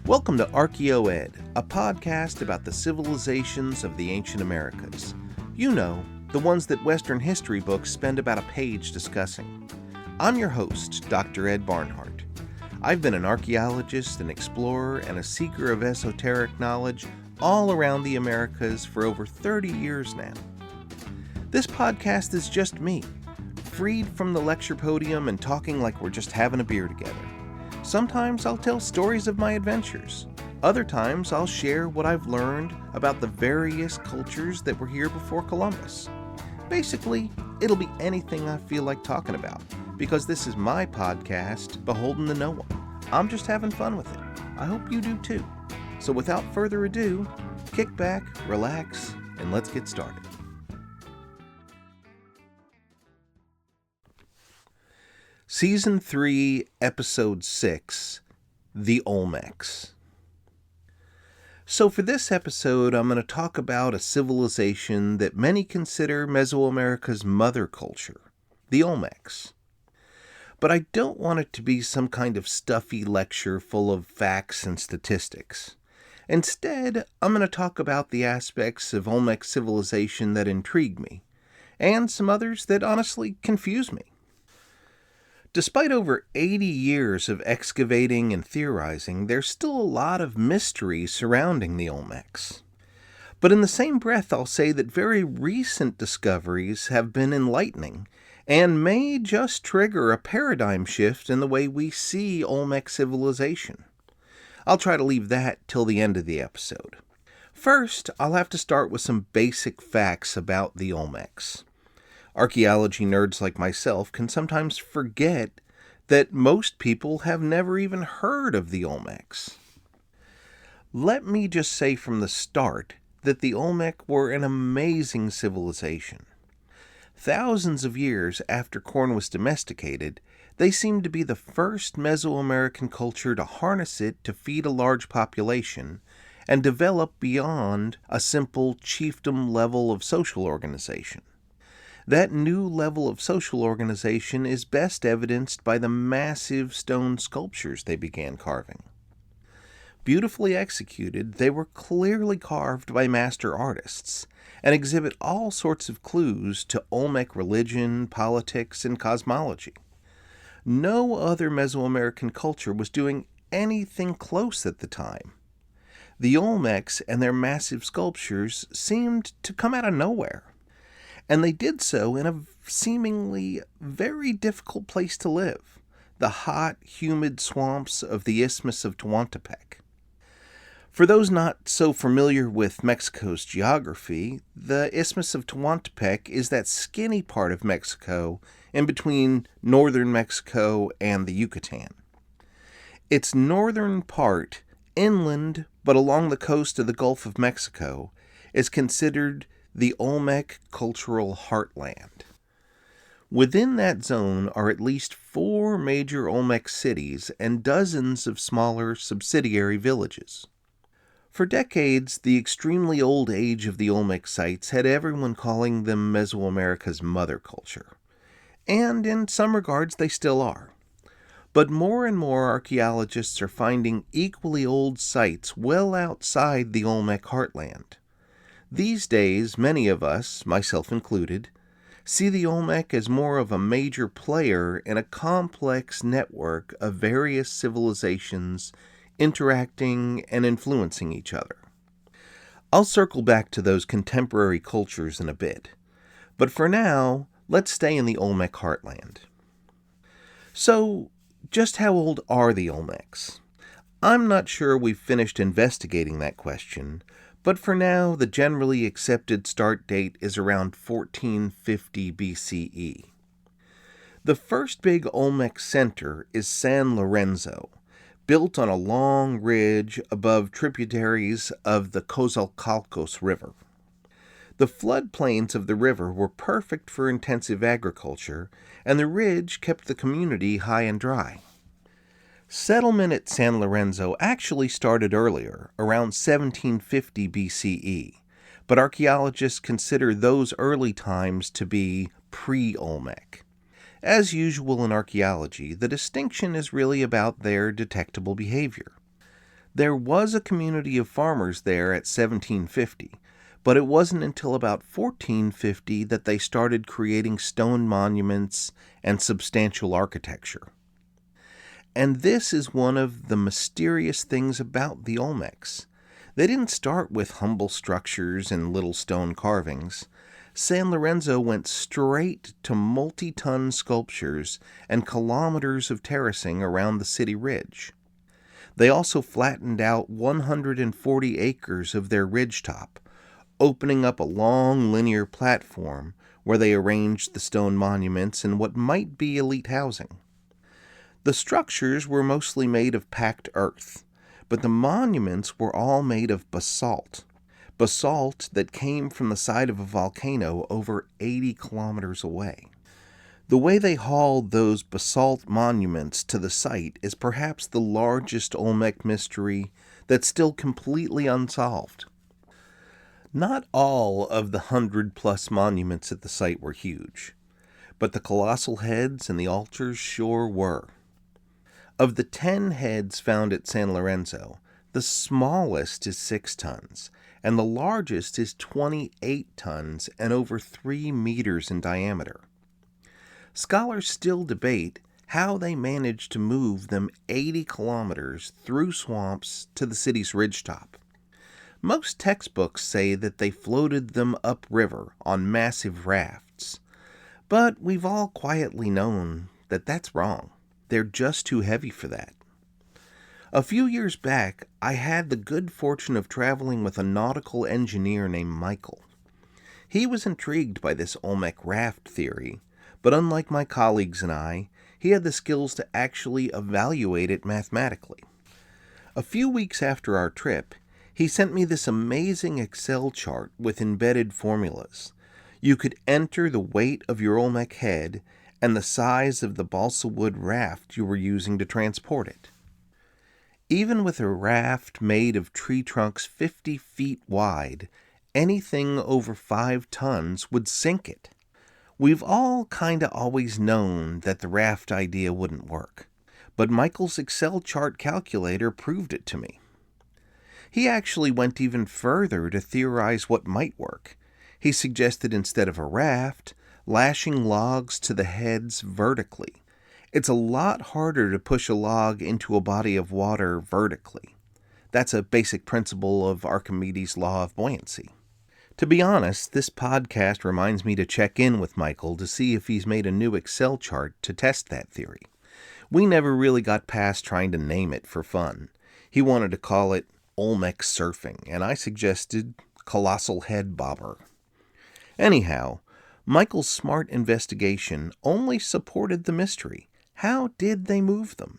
Welcome to ArchaeoEd, a podcast about the civilizations of the ancient Americas. You know, the ones that Western history books spend about a page discussing. I'm your host, Dr. Ed Barnhart. I've been an archaeologist, an explorer, and a seeker of esoteric knowledge all around the Americas for over 30 years now. This podcast is just me, freed from the lecture podium and talking like we're just having a beer together. Sometimes I'll tell stories of my adventures. Other times I'll share what I've learned about the various cultures that were here before Columbus. Basically, it'll be anything I feel like talking about, because this is my podcast, beholden to no one. I'm just having fun with it. I hope you do too. So without further ado, kick back, relax, and let's get started. Season 3, Episode 6, The Olmecs. So for this episode, I'm going to talk about a civilization that many consider Mesoamerica's mother culture, the Olmecs. But I don't want it to be some kind of stuffy lecture full of facts and statistics. Instead, I'm going to talk about the aspects of Olmec civilization that intrigue me, and some others that honestly confuse me. Despite over 80 years of excavating and theorizing, there's still a lot of mystery surrounding the Olmecs. But in the same breath, I'll say that very recent discoveries have been enlightening and may just trigger a paradigm shift in the way we see Olmec civilization. I'll try to leave that till the end of the episode. First, I'll have to start with some basic facts about the Olmecs. Archaeology nerds like myself can sometimes forget that most people have never even heard of the Olmecs. Let me just say from the start that the Olmec were an amazing civilization. Thousands of years after corn was domesticated, they seemed to be the first Mesoamerican culture to harness it to feed a large population and develop beyond a simple chiefdom level of social organization. That new level of social organization is best evidenced by the massive stone sculptures they began carving. Beautifully executed, they were clearly carved by master artists and exhibit all sorts of clues to Olmec religion, politics, and cosmology. No other Mesoamerican culture was doing anything close at the time. The Olmecs and their massive sculptures seemed to come out of nowhere. And they did so in a seemingly very difficult place to live, the hot, humid swamps of the Isthmus of Tuantepec. For those not so familiar with Mexico's geography, the Isthmus of Tuantepec is that skinny part of Mexico in between northern Mexico and the Yucatan. Its northern part, inland but along the coast of the Gulf of Mexico, is considered the Olmec cultural heartland. Within that zone are at least 4 major Olmec cities and dozens of smaller subsidiary villages. For decades, the extremely old age of the Olmec sites had everyone calling them Mesoamerica's mother culture. And in some regards, they still are. But more and more archaeologists are finding equally old sites well outside the Olmec heartland. These days, many of us, myself included, see the Olmec as more of a major player in a complex network of various civilizations interacting and influencing each other. I'll circle back to those contemporary cultures in a bit, but for now, let's stay in the Olmec heartland. So, just how old are the Olmecs? I'm not sure we've finished investigating that question, but for now, the generally accepted start date is around 1450 BCE. The first big Olmec center is San Lorenzo, built on a long ridge above tributaries of the Coatzacoalcos River. The floodplains of the river were perfect for intensive agriculture, and the ridge kept the community high and dry. Settlement at San Lorenzo actually started earlier, around 1750 BCE, but archaeologists consider those early times to be pre-Olmec. As usual in archaeology, the distinction is really about their detectable behavior. There was a community of farmers there at 1750, but it wasn't until about 1450 that they started creating stone monuments and substantial architecture. And this is one of the mysterious things about the Olmecs. They didn't start with humble structures and little stone carvings. San Lorenzo went straight to multi-ton sculptures and kilometers of terracing around the city ridge. They also flattened out 140 acres of their ridgetop, opening up a long linear platform where they arranged the stone monuments in what might be elite housing. The structures were mostly made of packed earth, but the monuments were all made of basalt that came from the side of a volcano over 80 kilometers away. The way they hauled those basalt monuments to the site is perhaps the largest Olmec mystery that's still completely unsolved. Not all of the 100-plus monuments at the site were huge, but the colossal heads and the altars sure were. Of the 10 heads found at San Lorenzo, the smallest is 6 tons, and the largest is 28 tons and over 3 meters in diameter. Scholars still debate how they managed to move them 80 kilometers through swamps to the city's ridgetop. Most textbooks say that they floated them upriver on massive rafts, but we've all quietly known that that's wrong. They're just too heavy for that. A few years back, I had the good fortune of traveling with a nautical engineer named Michael. He was intrigued by this Olmec raft theory, but unlike my colleagues and I, he had the skills to actually evaluate it mathematically. A few weeks after our trip, he sent me this amazing Excel chart with embedded formulas. You could enter the weight of your Olmec head and the size of the balsa wood raft you were using to transport it. Even with a raft made of tree trunks 50 feet wide, anything over 5 tons would sink it. We've all kinda always known that the raft idea wouldn't work, but Michael's Excel chart calculator proved it to me. He actually went even further to theorize what might work. He suggested instead of a raft, lashing logs to the heads vertically. It's a lot harder to push a log into a body of water vertically. That's a basic principle of Archimedes' law of buoyancy. To be honest, this podcast reminds me to check in with Michael to see if he's made a new Excel chart to test that theory. We never really got past trying to name it for fun. He wanted to call it Olmec surfing, and I suggested Colossal Head Bobber. Anyhow, Michael's smart investigation only supported the mystery. How did they move them?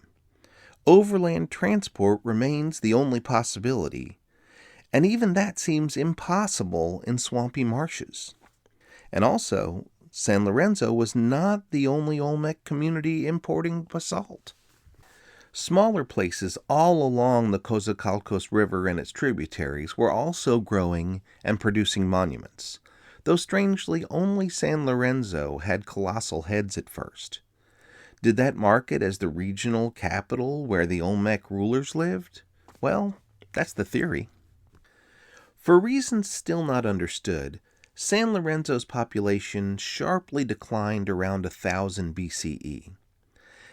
Overland transport remains the only possibility, and even that seems impossible in swampy marshes. And also, San Lorenzo was not the only Olmec community importing basalt. Smaller places all along the Coatzacoalcos River and its tributaries were also growing and producing monuments, though strangely only San Lorenzo had colossal heads at first. Did that mark it as the regional capital where the Olmec rulers lived? Well, that's the theory. For reasons still not understood, San Lorenzo's population sharply declined around 1000 BCE.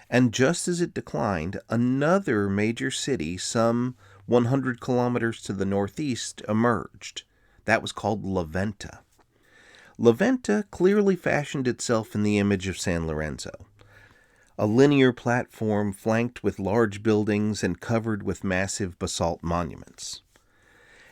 And just as it declined, another major city, some 100 kilometers to the northeast, emerged. That was called La Venta. La Venta clearly fashioned itself in the image of San Lorenzo. A linear platform flanked with large buildings and covered with massive basalt monuments.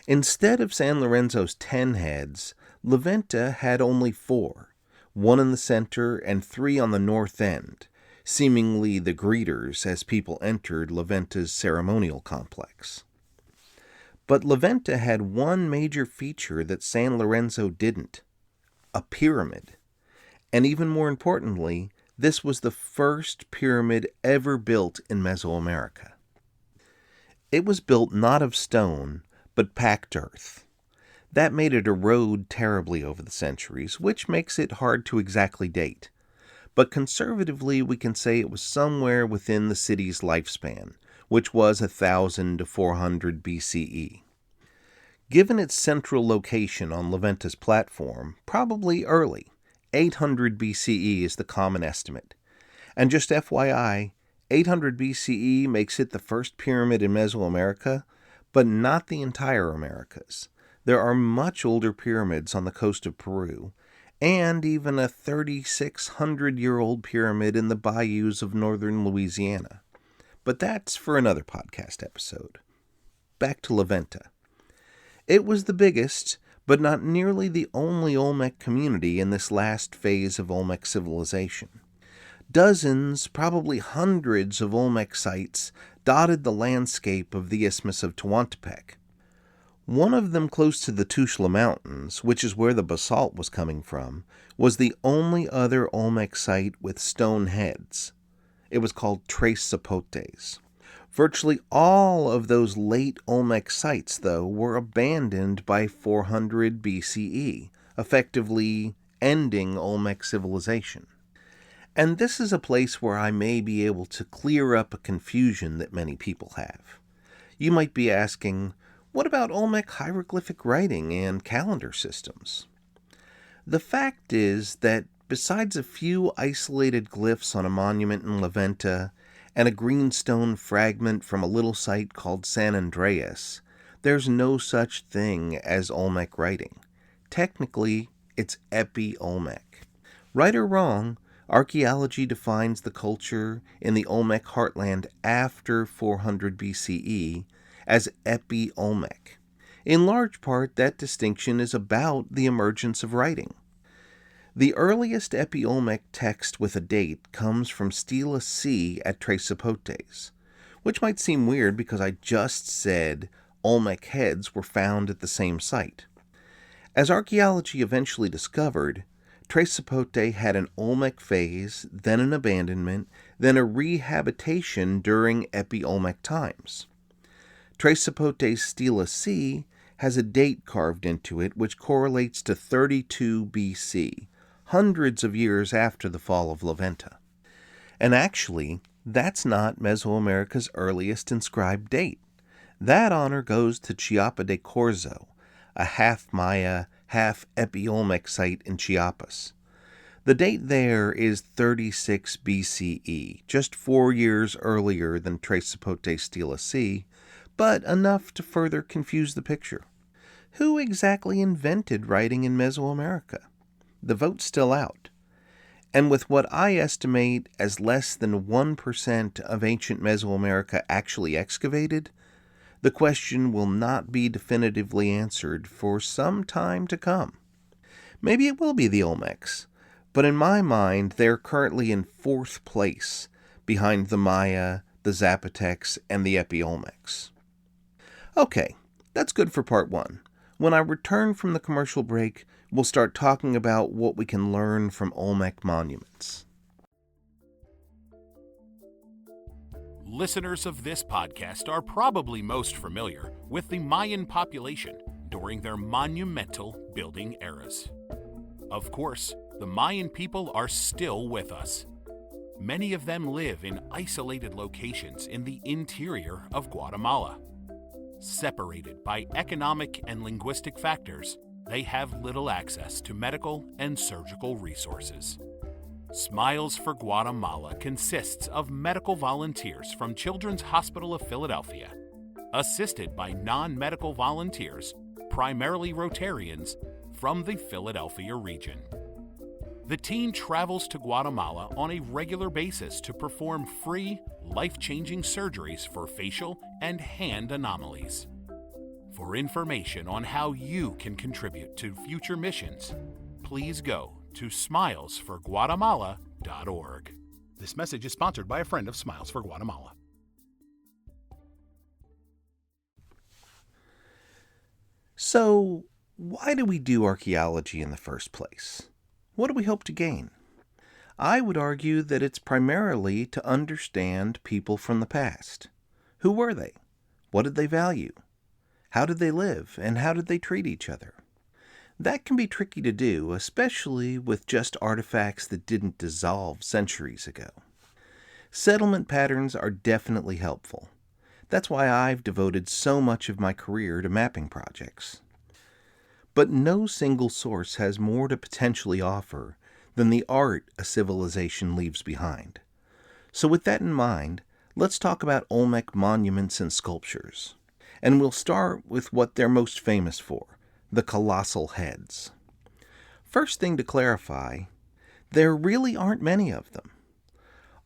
Instead of San Lorenzo's 10 heads, La Venta had only 4, 1 in the center and 3 on the north end, seemingly the greeters as people entered La Venta's ceremonial complex. But La Venta had one major feature that San Lorenzo didn't: a pyramid. And even more importantly, this was the first pyramid ever built in Mesoamerica. It was built not of stone, but packed earth. That made it erode terribly over the centuries, which makes it hard to exactly date. But conservatively, we can say it was somewhere within the city's lifespan, which was 1000 to 400 BCE. Given its central location on La Venta's platform, probably early, 800 BCE is the common estimate. And just FYI, 800 BCE makes it the first pyramid in Mesoamerica, but not the entire Americas. There are much older pyramids on the coast of Peru, and even a 3,600-year-old pyramid in the bayous of northern Louisiana. But that's for another podcast episode. Back to La Venta. It was the biggest, but not nearly the only Olmec community in this last phase of Olmec civilization. Dozens, probably hundreds of Olmec sites dotted the landscape of the Isthmus of Tuantepec. One of them close to the Tuxtla Mountains, which is where the basalt was coming from, was the only other Olmec site with stone heads. It was called Tres Zapotes. Virtually all of those late Olmec sites, though, were abandoned by 400 BCE, effectively ending Olmec civilization. And this is a place where I may be able to clear up a confusion that many people have. You might be asking, what about Olmec hieroglyphic writing and calendar systems? The fact is that besides a few isolated glyphs on a monument in La Venta and a greenstone fragment from a little site called San Andreas, there's no such thing as Olmec writing. Technically, it's Epi-Olmec. Right or wrong, archaeology defines the culture in the Olmec heartland after 400 BCE as Epi-Olmec. In large part, that distinction is about the emergence of writing. The earliest Epi-Olmec text with a date comes from Stela C at Tres Zapotes, which might seem weird because I just said Olmec heads were found at the same site. As archaeology eventually discovered, Tres Zapotes had an Olmec phase, then an abandonment, then a rehabilitation during Epi-Olmec times. Tres Zapotes Stela C has a date carved into it which correlates to 32 BC, hundreds of years after the fall of La Venta. And actually, that's not Mesoamerica's earliest inscribed date. That honor goes to Chiapa de Corzo, a half-Maya, half-Epi-Olmec site in Chiapas. The date there is 36 BCE, just 4 years earlier than Tres Zapotes Stela C, but enough to further confuse the picture. Who exactly invented writing in Mesoamerica? The vote's still out. And with what I estimate as less than 1% of ancient Mesoamerica actually excavated, the question will not be definitively answered for some time to come. Maybe it will be the Olmecs, but in my mind they're currently in 4th place behind the Maya, the Zapotecs, and the Epi-Olmecs. Okay, that's good for part 1. When I return from the commercial break, we'll start talking about what we can learn from Olmec monuments. Listeners of this podcast are probably most familiar with the Mayan population during their monumental building eras. Of course, the Mayan people are still with us. Many of them live in isolated locations in the interior of Guatemala. Separated by economic and linguistic factors, they have little access to medical and surgical resources. Smiles for Guatemala consists of medical volunteers from Children's Hospital of Philadelphia, assisted by non-medical volunteers, primarily Rotarians, from the Philadelphia region. The team travels to Guatemala on a regular basis to perform free, life-changing surgeries for facial and hand anomalies. For information on how you can contribute to future missions, please go to smilesforguatemala.org. This message is sponsored by a friend of Smiles for Guatemala. So, why do we do archaeology in the first place? What do we hope to gain? I would argue that it's primarily to understand people from the past. Who were they? What did they value? How did they live, and how did they treat each other? That can be tricky to do, especially with just artifacts that didn't dissolve centuries ago. Settlement patterns are definitely helpful. That's why I've devoted so much of my career to mapping projects. But no single source has more to potentially offer than the art a civilization leaves behind. So with that in mind, let's talk about Olmec monuments and sculptures. And we'll start with what they're most famous for, the Colossal Heads. First thing to clarify, there really aren't many of them.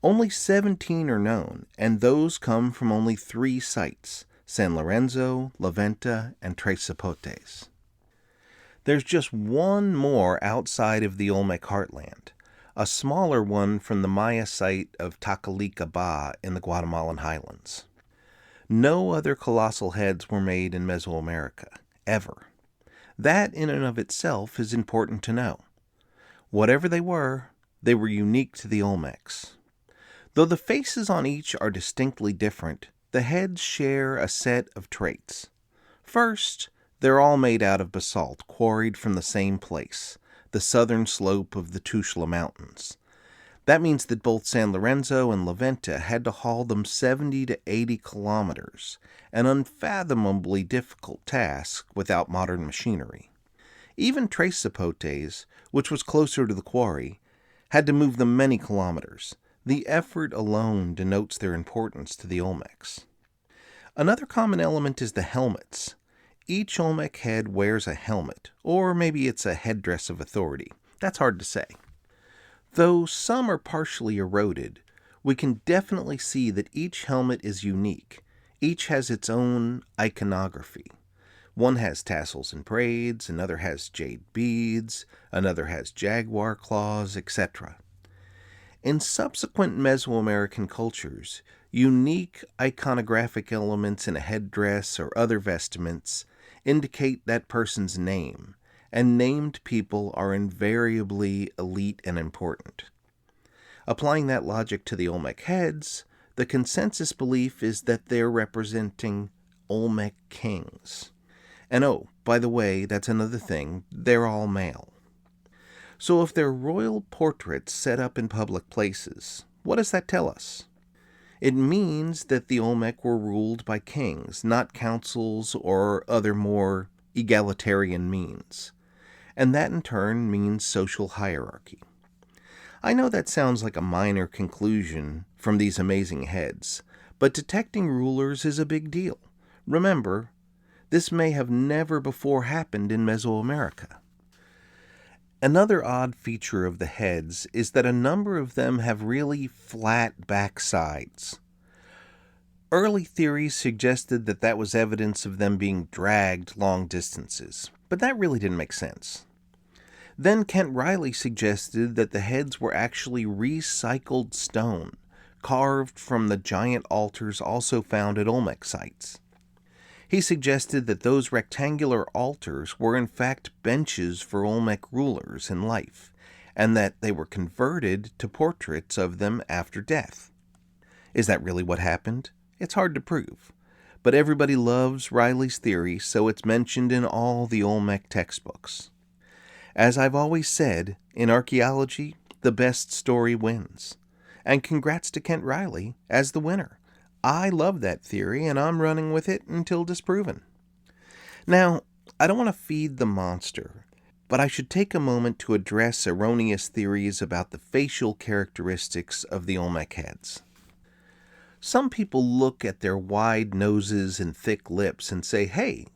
Only 17 are known, and those come from only 3 sites, San Lorenzo, La Venta, and Tres Zapotes. There's just one more outside of the Olmec heartland, a smaller one from the Maya site of Tacalica in the Guatemalan highlands. No other colossal heads were made in Mesoamerica, ever. That in and of itself is important to know. Whatever they were unique to the Olmecs. Though the faces on each are distinctly different, the heads share a set of traits. First, they're all made out of basalt, quarried from the same place, the southern slope of the Tuxtla Mountains. That means that both San Lorenzo and La Venta had to haul them 70 to 80 kilometers, an unfathomably difficult task without modern machinery. Even Tres Zapotes, which was closer to the quarry, had to move them many kilometers. The effort alone denotes their importance to the Olmecs. Another common element is the helmets. Each Olmec head wears a helmet, or maybe it's a headdress of authority. That's hard to say. Though some are partially eroded, we can definitely see that each helmet is unique. Each has its own iconography. One has tassels and braids, another has jade beads, another has jaguar claws, etc. In subsequent Mesoamerican cultures, unique iconographic elements in a headdress or other vestments indicate that person's name, and named people are invariably elite and important. Applying that logic to the Olmec heads, the consensus belief is that they're representing Olmec kings. And oh, by the way, that's another thing, they're all male. So if they're royal portraits set up in public places, what does that tell us? It means that the Olmec were ruled by kings, not councils or other more egalitarian means. And that in turn means social hierarchy. I know that sounds like a minor conclusion from these amazing heads, but detecting rulers is a big deal. Remember, this may have never before happened in Mesoamerica. Another odd feature of the heads is that a number of them have really flat back sides. Early theories suggested that that was evidence of them being dragged long distances, but that really didn't make sense. Then Kent Riley suggested that the heads were actually recycled stone, carved from the giant altars also found at Olmec sites. He suggested that those rectangular altars were in fact benches for Olmec rulers in life, and that they were converted to portraits of them after death. Is that really what happened? It's hard to prove, but everybody loves Riley's theory, so it's mentioned in all the Olmec textbooks. As I've always said, in archaeology, the best story wins. And congrats to Kent Riley as the winner. I love that theory, and I'm running with it until disproven. Now, I don't want to feed the monster, but I should take a moment to address erroneous theories about the facial characteristics of the Olmec heads. Some people look at their wide noses and thick lips and say, hey,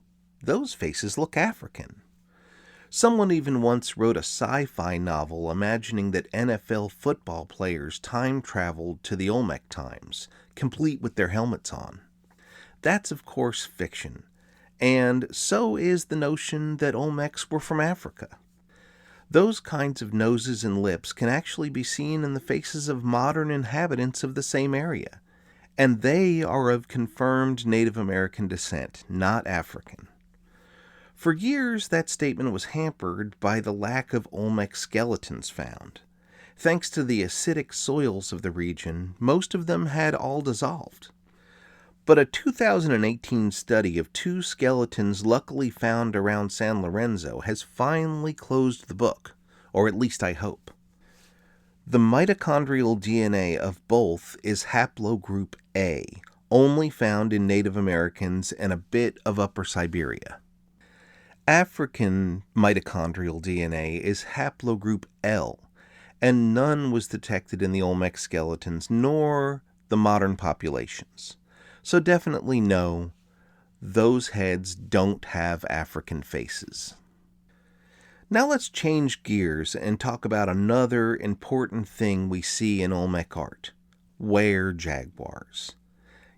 those faces look African. Someone even once wrote a sci-fi novel imagining that NFL football players time-traveled to the Olmec times, complete with their helmets on. That's, of course, fiction, and so is the notion that Olmecs were from Africa. Those kinds of noses and lips can actually be seen in the faces of modern inhabitants of the same area, and they are of confirmed Native American descent, not African. For years, that statement was hampered by the lack of Olmec skeletons found. Thanks to the acidic soils of the region, most of them had all dissolved. But a 2018 study of 2 skeletons luckily found around San Lorenzo has finally closed the book, or at least I hope. The mitochondrial DNA of both is haplogroup A, only found in Native Americans and a bit of Upper Siberia. African mitochondrial DNA is haplogroup L, and none was detected in the Olmec skeletons nor the modern populations. So definitely no, those heads don't have African faces. Now let's change gears and talk about another important thing we see in Olmec art: were-jaguars.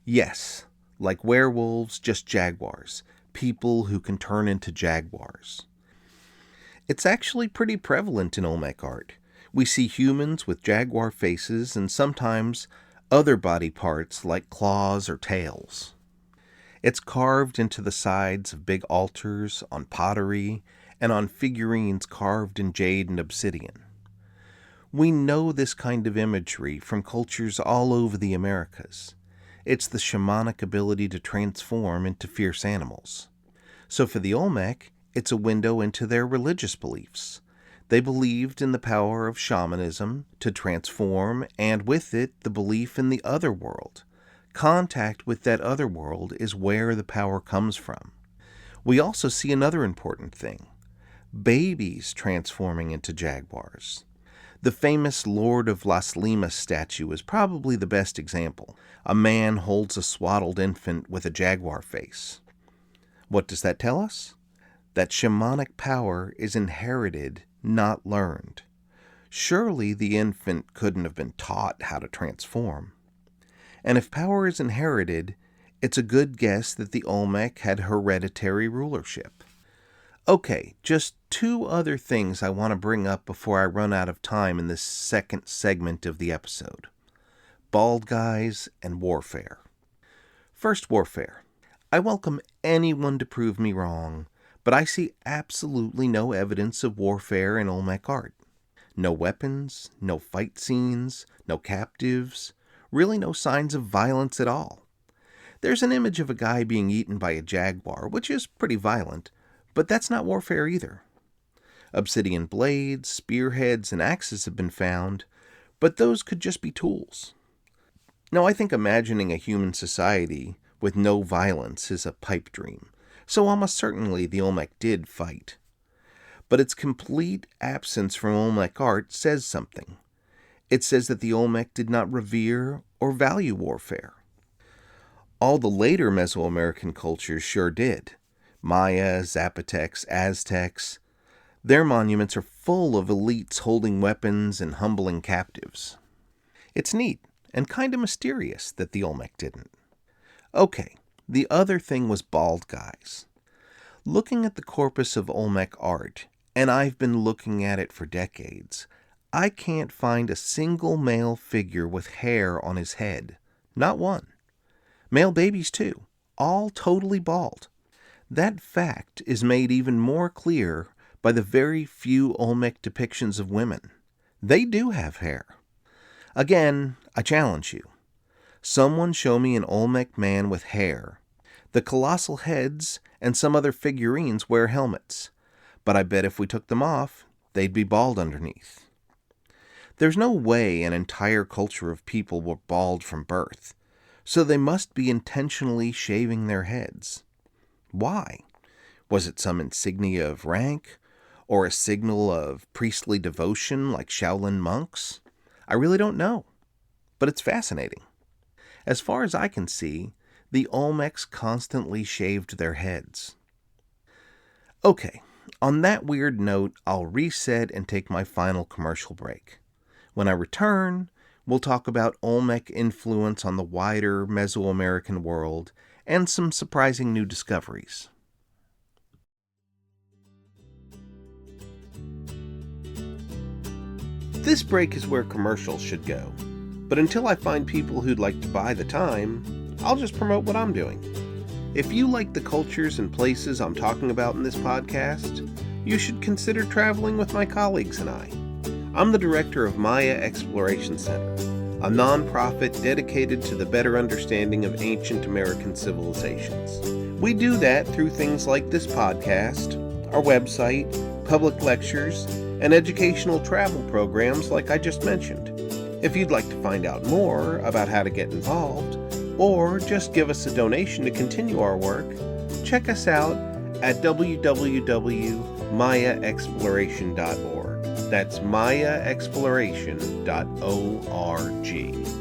Yes, like werewolves, just jaguars, people who can turn into jaguars. It's actually pretty prevalent in Olmec art. We see humans with jaguar faces and sometimes other body parts like claws or tails. It's carved into the sides of big altars, on pottery, and on figurines carved in jade and obsidian. We know this kind of imagery from cultures all over the Americas. It's the shamanic ability to transform into fierce animals. So for the Olmec, it's a window into their religious beliefs. They believed in the power of shamanism to transform, and with it, the belief in the other world. Contact with that other world is where the power comes from. We also see another important thing: babies transforming into jaguars. The famous Lord of Las Limas statue is probably the best example. A man holds a swaddled infant with a jaguar face. What does that tell us? That shamanic power is inherited, not learned. Surely the infant couldn't have been taught how to transform. And if power is inherited, it's a good guess that the Olmec had hereditary rulership. Okay, just two other things I want to bring up before I run out of time in this second segment of the episode: bald guys and warfare. First, warfare. I welcome anyone to prove me wrong, but I see absolutely no evidence of warfare in Olmec art. No weapons, no fight scenes, no captives, really no signs of violence at all. There's an image of a guy being eaten by a jaguar, which is pretty violent, but that's not warfare either. Obsidian blades, spearheads, and axes have been found, but those could just be tools. Now, I think imagining a human society with no violence is a pipe dream, so almost certainly the Olmec did fight. But its complete absence from Olmec art says something. It says that the Olmec did not revere or value warfare. All the later Mesoamerican cultures sure did. Maya, Zapotecs, Aztecs. Their monuments are full of elites holding weapons and humbling captives. It's neat and kind of mysterious that the Olmec didn't. Okay, the other thing was bald guys. Looking at the corpus of Olmec art, and I've been looking at it for decades, I can't find a single male figure with hair on his head. Not one. Male babies too, all totally bald. That fact is made even more clear by the very few Olmec depictions of women. They do have hair. Again, I challenge you. Someone show me an Olmec man with hair. The Colossal Heads and some other figurines wear helmets, but I bet if we took them off, they'd be bald underneath. There's no way an entire culture of people were bald from birth, so they must be intentionally shaving their heads. Why? Was it some insignia of rank, or a signal of priestly devotion like Shaolin monks? I really don't know, but it's fascinating. As far as I can see, the Olmecs constantly shaved their heads. Okay, on that weird note, I'll reset and take my final commercial break. When I return, we'll talk about Olmec influence on the wider Mesoamerican world and some surprising new discoveries. This break is where commercials should go, but until I find people who'd like to buy the time, I'll just promote what I'm doing. If you like the cultures and places I'm talking about in this podcast, you should consider traveling with my colleagues and I. I'm the director of Maya Exploration Center, a nonprofit dedicated to the better understanding of ancient American civilizations. We do that through things like this podcast, our website, public lectures, and educational travel programs like I just mentioned. If you'd like to find out more about how to get involved, or just give us a donation to continue our work, check us out at www.mayaexploration.org. That's mayaexploration.org.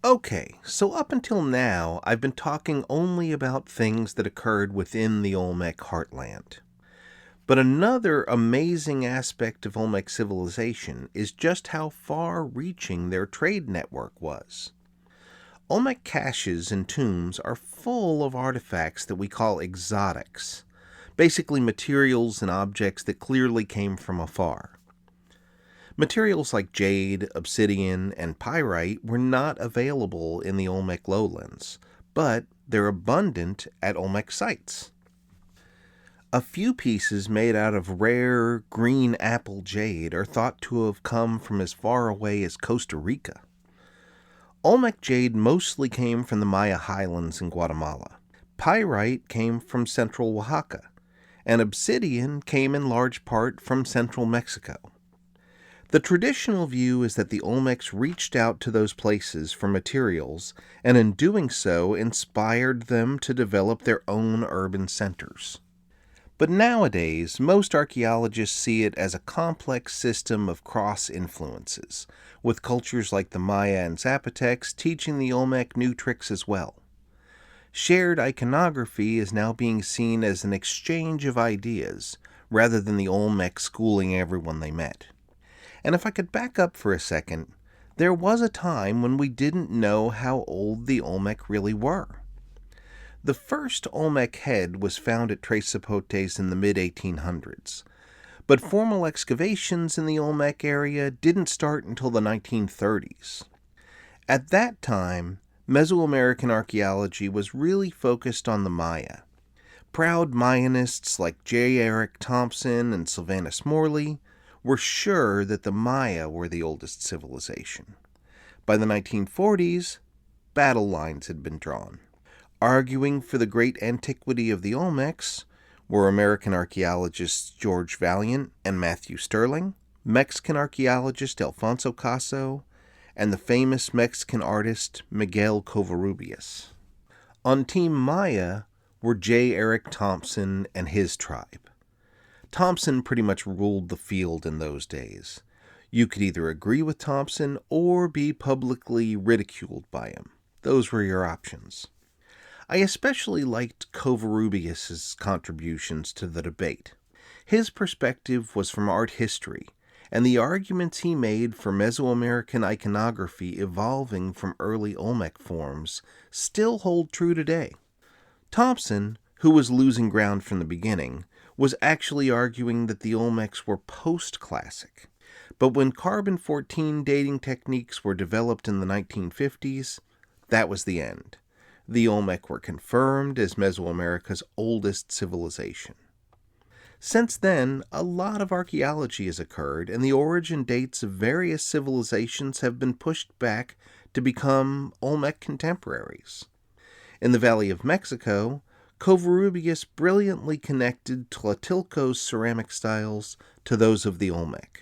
Okay, so up until now, I've been talking only about things that occurred within the Olmec heartland. But another amazing aspect of Olmec civilization is just how far-reaching their trade network was. Olmec caches and tombs are full of artifacts that we call exotics, basically materials and objects that clearly came from afar. Materials like jade, obsidian, and pyrite were not available in the Olmec lowlands, but they're abundant at Olmec sites. A few pieces made out of rare green apple jade are thought to have come from as far away as Costa Rica. Olmec jade mostly came from the Maya highlands in Guatemala. Pyrite came from central Oaxaca, and obsidian came in large part from central Mexico. The traditional view is that the Olmecs reached out to those places for materials, and in doing so inspired them to develop their own urban centers. But nowadays, most archaeologists see it as a complex system of cross-influences, with cultures like the Maya and Zapotecs teaching the Olmec new tricks as well. Shared iconography is now being seen as an exchange of ideas, rather than the Olmec schooling everyone they met. And if I could back up for a second, there was a time when we didn't know how old the Olmec really were. The first Olmec head was found at Tres Zapotes in the mid-1800s, but formal excavations in the Olmec area didn't start until the 1930s. At that time, Mesoamerican archaeology was really focused on the Maya. Proud Mayanists like J. Eric Thompson and Sylvanus Morley were sure that the Maya were the oldest civilization. By the 1940s, battle lines had been drawn. Arguing for the great antiquity of the Olmecs were American archaeologists George Vaillant and Matthew Sterling, Mexican archaeologist Alfonso Caso, and the famous Mexican artist Miguel Covarrubias. On Team Maya were J. Eric Thompson and his tribe. Thompson pretty much ruled the field in those days. You could either agree with Thompson or be publicly ridiculed by him. Those were your options. I especially liked Covarrubias' contributions to the debate. His perspective was from art history, and the arguments he made for Mesoamerican iconography evolving from early Olmec forms still hold true today. Thompson, who was losing ground from the beginning, was actually arguing that the Olmecs were post-classic. But when carbon-14 dating techniques were developed in the 1950s, that was the end. The Olmec were confirmed as Mesoamerica's oldest civilization. Since then, a lot of archaeology has occurred, and the origin dates of various civilizations have been pushed back to become Olmec contemporaries. In the Valley of Mexico, Covarrubias brilliantly connected Tlatilco's ceramic styles to those of the Olmec.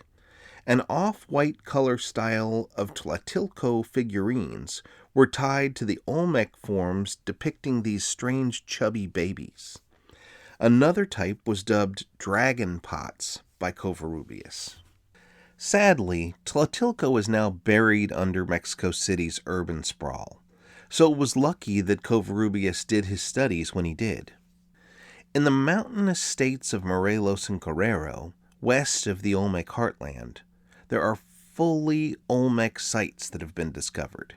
An off-white color style of Tlatilco figurines were tied to the Olmec forms depicting these strange chubby babies. Another type was dubbed dragon pots by Covarrubias. Sadly, Tlatilco is now buried under Mexico City's urban sprawl, so it was lucky that Covarrubias did his studies when he did. In the mountainous states of Morelos and Guerrero, west of the Olmec heartland, there are fully Olmec sites that have been discovered.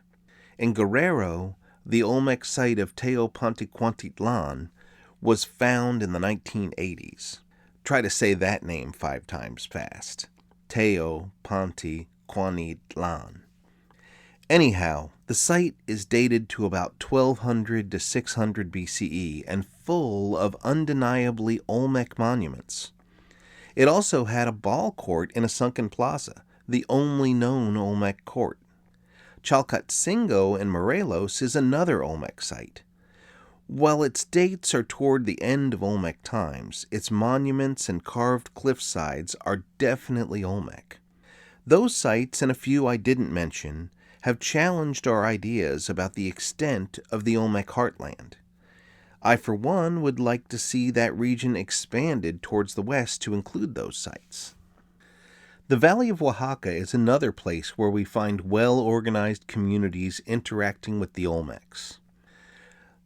In Guerrero, the Olmec site of Teopanticuantitlan was found in the 1980s. Try to say that name 5 times fast. Teopanticuantitlan. Anyhow, the site is dated to about 1200 to 600 BCE and full of undeniably Olmec monuments. It also had a ball court in a sunken plaza, the only known Olmec court. Chalcatzingo in Morelos is another Olmec site. While its dates are toward the end of Olmec times, its monuments and carved cliffsides are definitely Olmec. Those sites, and a few I didn't mention, have challenged our ideas about the extent of the Olmec heartland. I, for one, would like to see that region expanded towards the west to include those sites. The Valley of Oaxaca is another place where we find well-organized communities interacting with the Olmecs.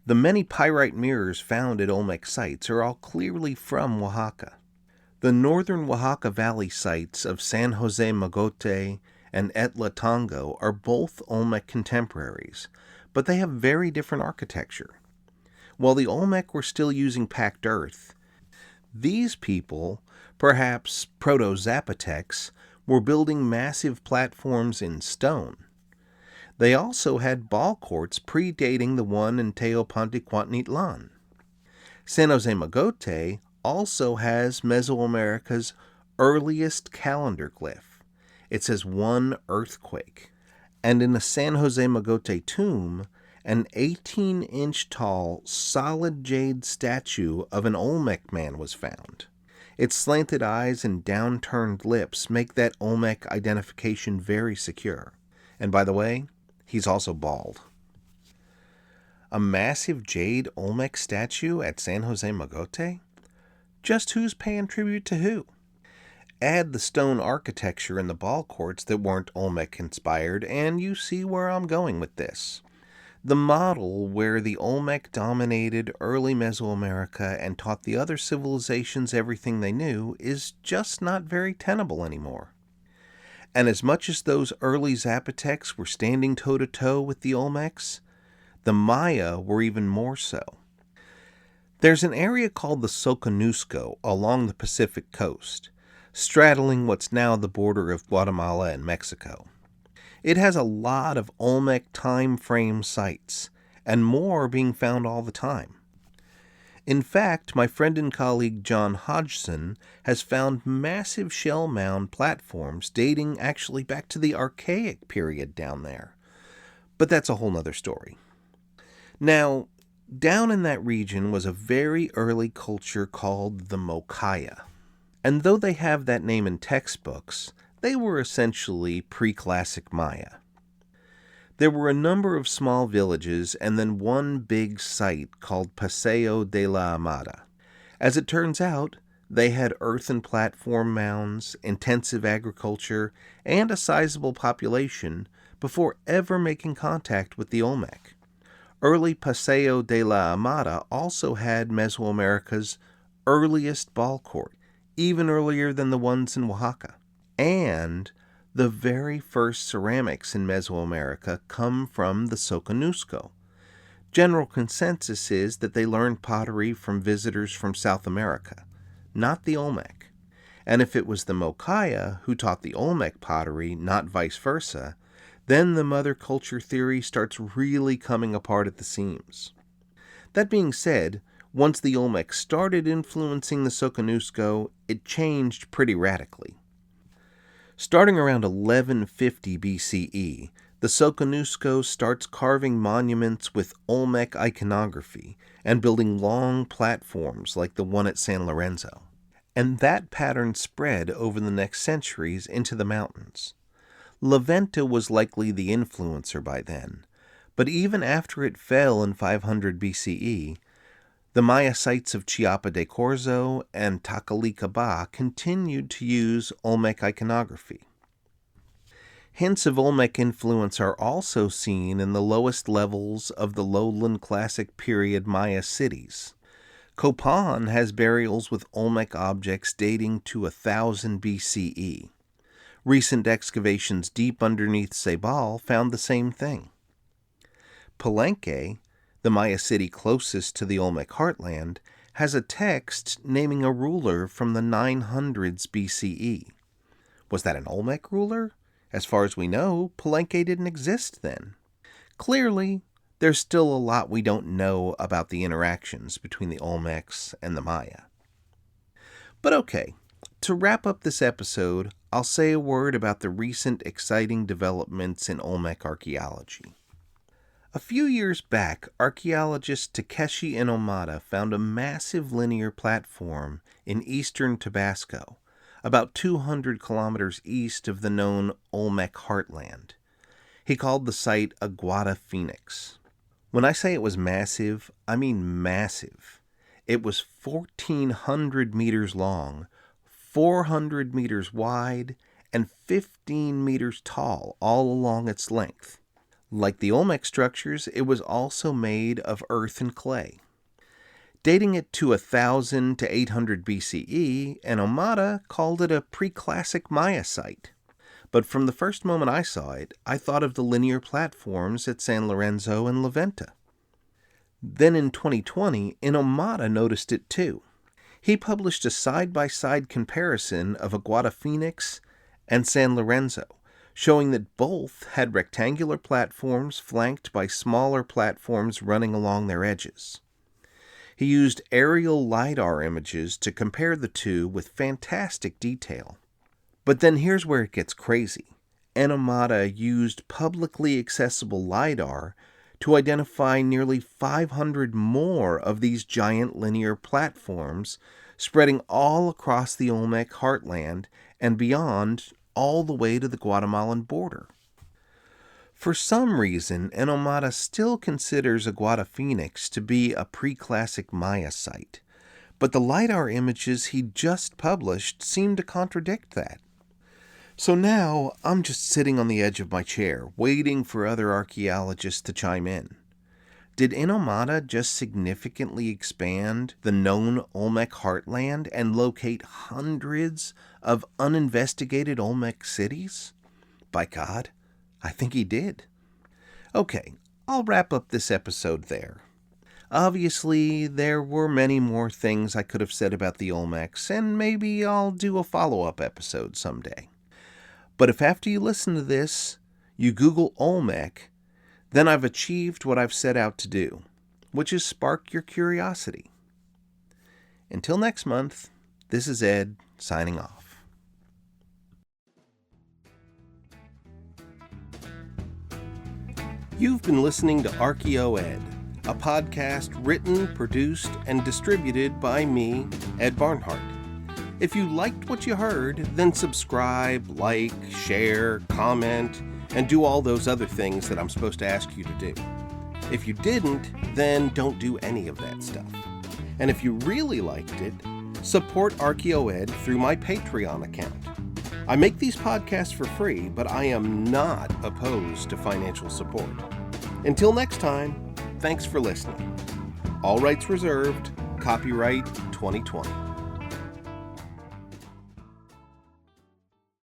The many pyrite mirrors found at Olmec sites are all clearly from Oaxaca. The northern Oaxaca Valley sites of San Jose Mogote and Etla Tongo are both Olmec contemporaries, but they have very different architecture. While the Olmec were still using packed earth, these people, perhaps Proto-Zapotecs, were building massive platforms in stone. They also had ball courts predating the one in Teopantihuatnitlan. San Jose Mogote also has Mesoamerica's earliest calendar glyph. It says 1 earthquake. And in a San Jose Mogote tomb, an 18-inch tall, solid jade statue of an Olmec man was found. Its slanted eyes and downturned lips make that Olmec identification very secure. And by the way, he's also bald. A massive jade Olmec statue at San Jose Mogote? Just who's paying tribute to who? Add the stone architecture in the ball courts that weren't Olmec-inspired, and you see where I'm going with this. The model where the Olmec dominated early Mesoamerica and taught the other civilizations everything they knew is just not very tenable anymore. And as much as those early Zapotecs were standing toe-to-toe with the Olmecs, the Maya were even more so. There's an area called the Soconusco along the Pacific coast, straddling what's now the border of Guatemala and Mexico. It has a lot of Olmec time frame sites, and more are being found all the time. In fact, my friend and colleague John Hodgson has found massive shell mound platforms dating actually back to the Archaic period down there. But that's a whole nother story. Now, down in that region was a very early culture called the Mokaya. And though they have that name in textbooks, they were essentially pre-classic Maya. There were a number of small villages and then one big site called Paseo de la Amada. As it turns out, they had earthen platform mounds, intensive agriculture, and a sizable population before ever making contact with the Olmec. Early Paseo de la Amada also had Mesoamerica's earliest ball court, even earlier than the ones in Oaxaca. And the very first ceramics in Mesoamerica come from the Soconusco. General consensus is that they learned pottery from visitors from South America, not the Olmec. And if it was the Mokaya who taught the Olmec pottery, not vice versa, then the mother culture theory starts really coming apart at the seams. That being said, once the Olmec started influencing the Soconusco, it changed pretty radically. Starting around 1150 BCE, the Soconusco starts carving monuments with Olmec iconography and building long platforms like the one at San Lorenzo. And that pattern spread over the next centuries into the mountains. La Venta was likely the influencer by then, but even after it fell in 500 BCE, the Maya sites of Chiapa de Corzo and Tacalica continued to use Olmec iconography. Hints of Olmec influence are also seen in the lowest levels of the lowland Classic period Maya cities. Copan has burials with Olmec objects dating to 1000 BCE. Recent excavations deep underneath Ceibal found the same thing. Palenque, the Maya city closest to the Olmec heartland, has a text naming a ruler from the 900s BCE. Was that an Olmec ruler? As far as we know, Palenque didn't exist then. Clearly, there's still a lot we don't know about the interactions between the Olmecs and the Maya. But okay, to wrap up this episode, I'll say a word about the recent exciting developments in Olmec archaeology. A few years back, archaeologist Takeshi Inomata found a massive linear platform in eastern Tabasco, about 200 kilometers east of the known Olmec heartland. He called the site Aguada Phoenix. When I say it was massive, I mean massive. It was 1,400 meters long, 400 meters wide, and 15 meters tall all along its length. Like the Olmec structures, it was also made of earth and clay. Dating it to 1000 to 800 BCE, Inomata called it a pre-classic Maya site. But from the first moment I saw it, I thought of the linear platforms at San Lorenzo and La Venta. Then in 2020, Inomata noticed it too. He published a side-by-side comparison of Aguada Phoenix and San Lorenzo, showing that both had rectangular platforms flanked by smaller platforms running along their edges. He used aerial LiDAR images to compare the two with fantastic detail. But then here's where it gets crazy. Inomata used publicly accessible LiDAR to identify nearly 500 more of these giant linear platforms spreading all across the Olmec heartland and beyond, all the way to the Guatemalan border. For some reason, Inomata still considers Aguada Phoenix to be a pre-classic Maya site, but the LiDAR images he just published seem to contradict that. So now I'm just sitting on the edge of my chair, waiting for other archaeologists to chime in. Did Inomata just significantly expand the known Olmec heartland and locate hundreds of uninvestigated Olmec cities? By God, I think he did. Okay, I'll wrap up this episode there. Obviously, there were many more things I could have said about the Olmecs, and maybe I'll do a follow-up episode someday. But if after you listen to this, you Google Olmec, then I've achieved what I've set out to do, which is spark your curiosity. Until next month, this is Ed, signing off. You've been listening to ArchaeoEd, a podcast written, produced, and distributed by me, Ed Barnhart. If you liked what you heard, then subscribe, like, share, comment, and do all those other things that I'm supposed to ask you to do. If you didn't, then don't do any of that stuff. And if you really liked it, support ArchaeoEd through my Patreon account. I make these podcasts for free, but I am not opposed to financial support. Until next time, thanks for listening. All rights reserved, copyright 2020.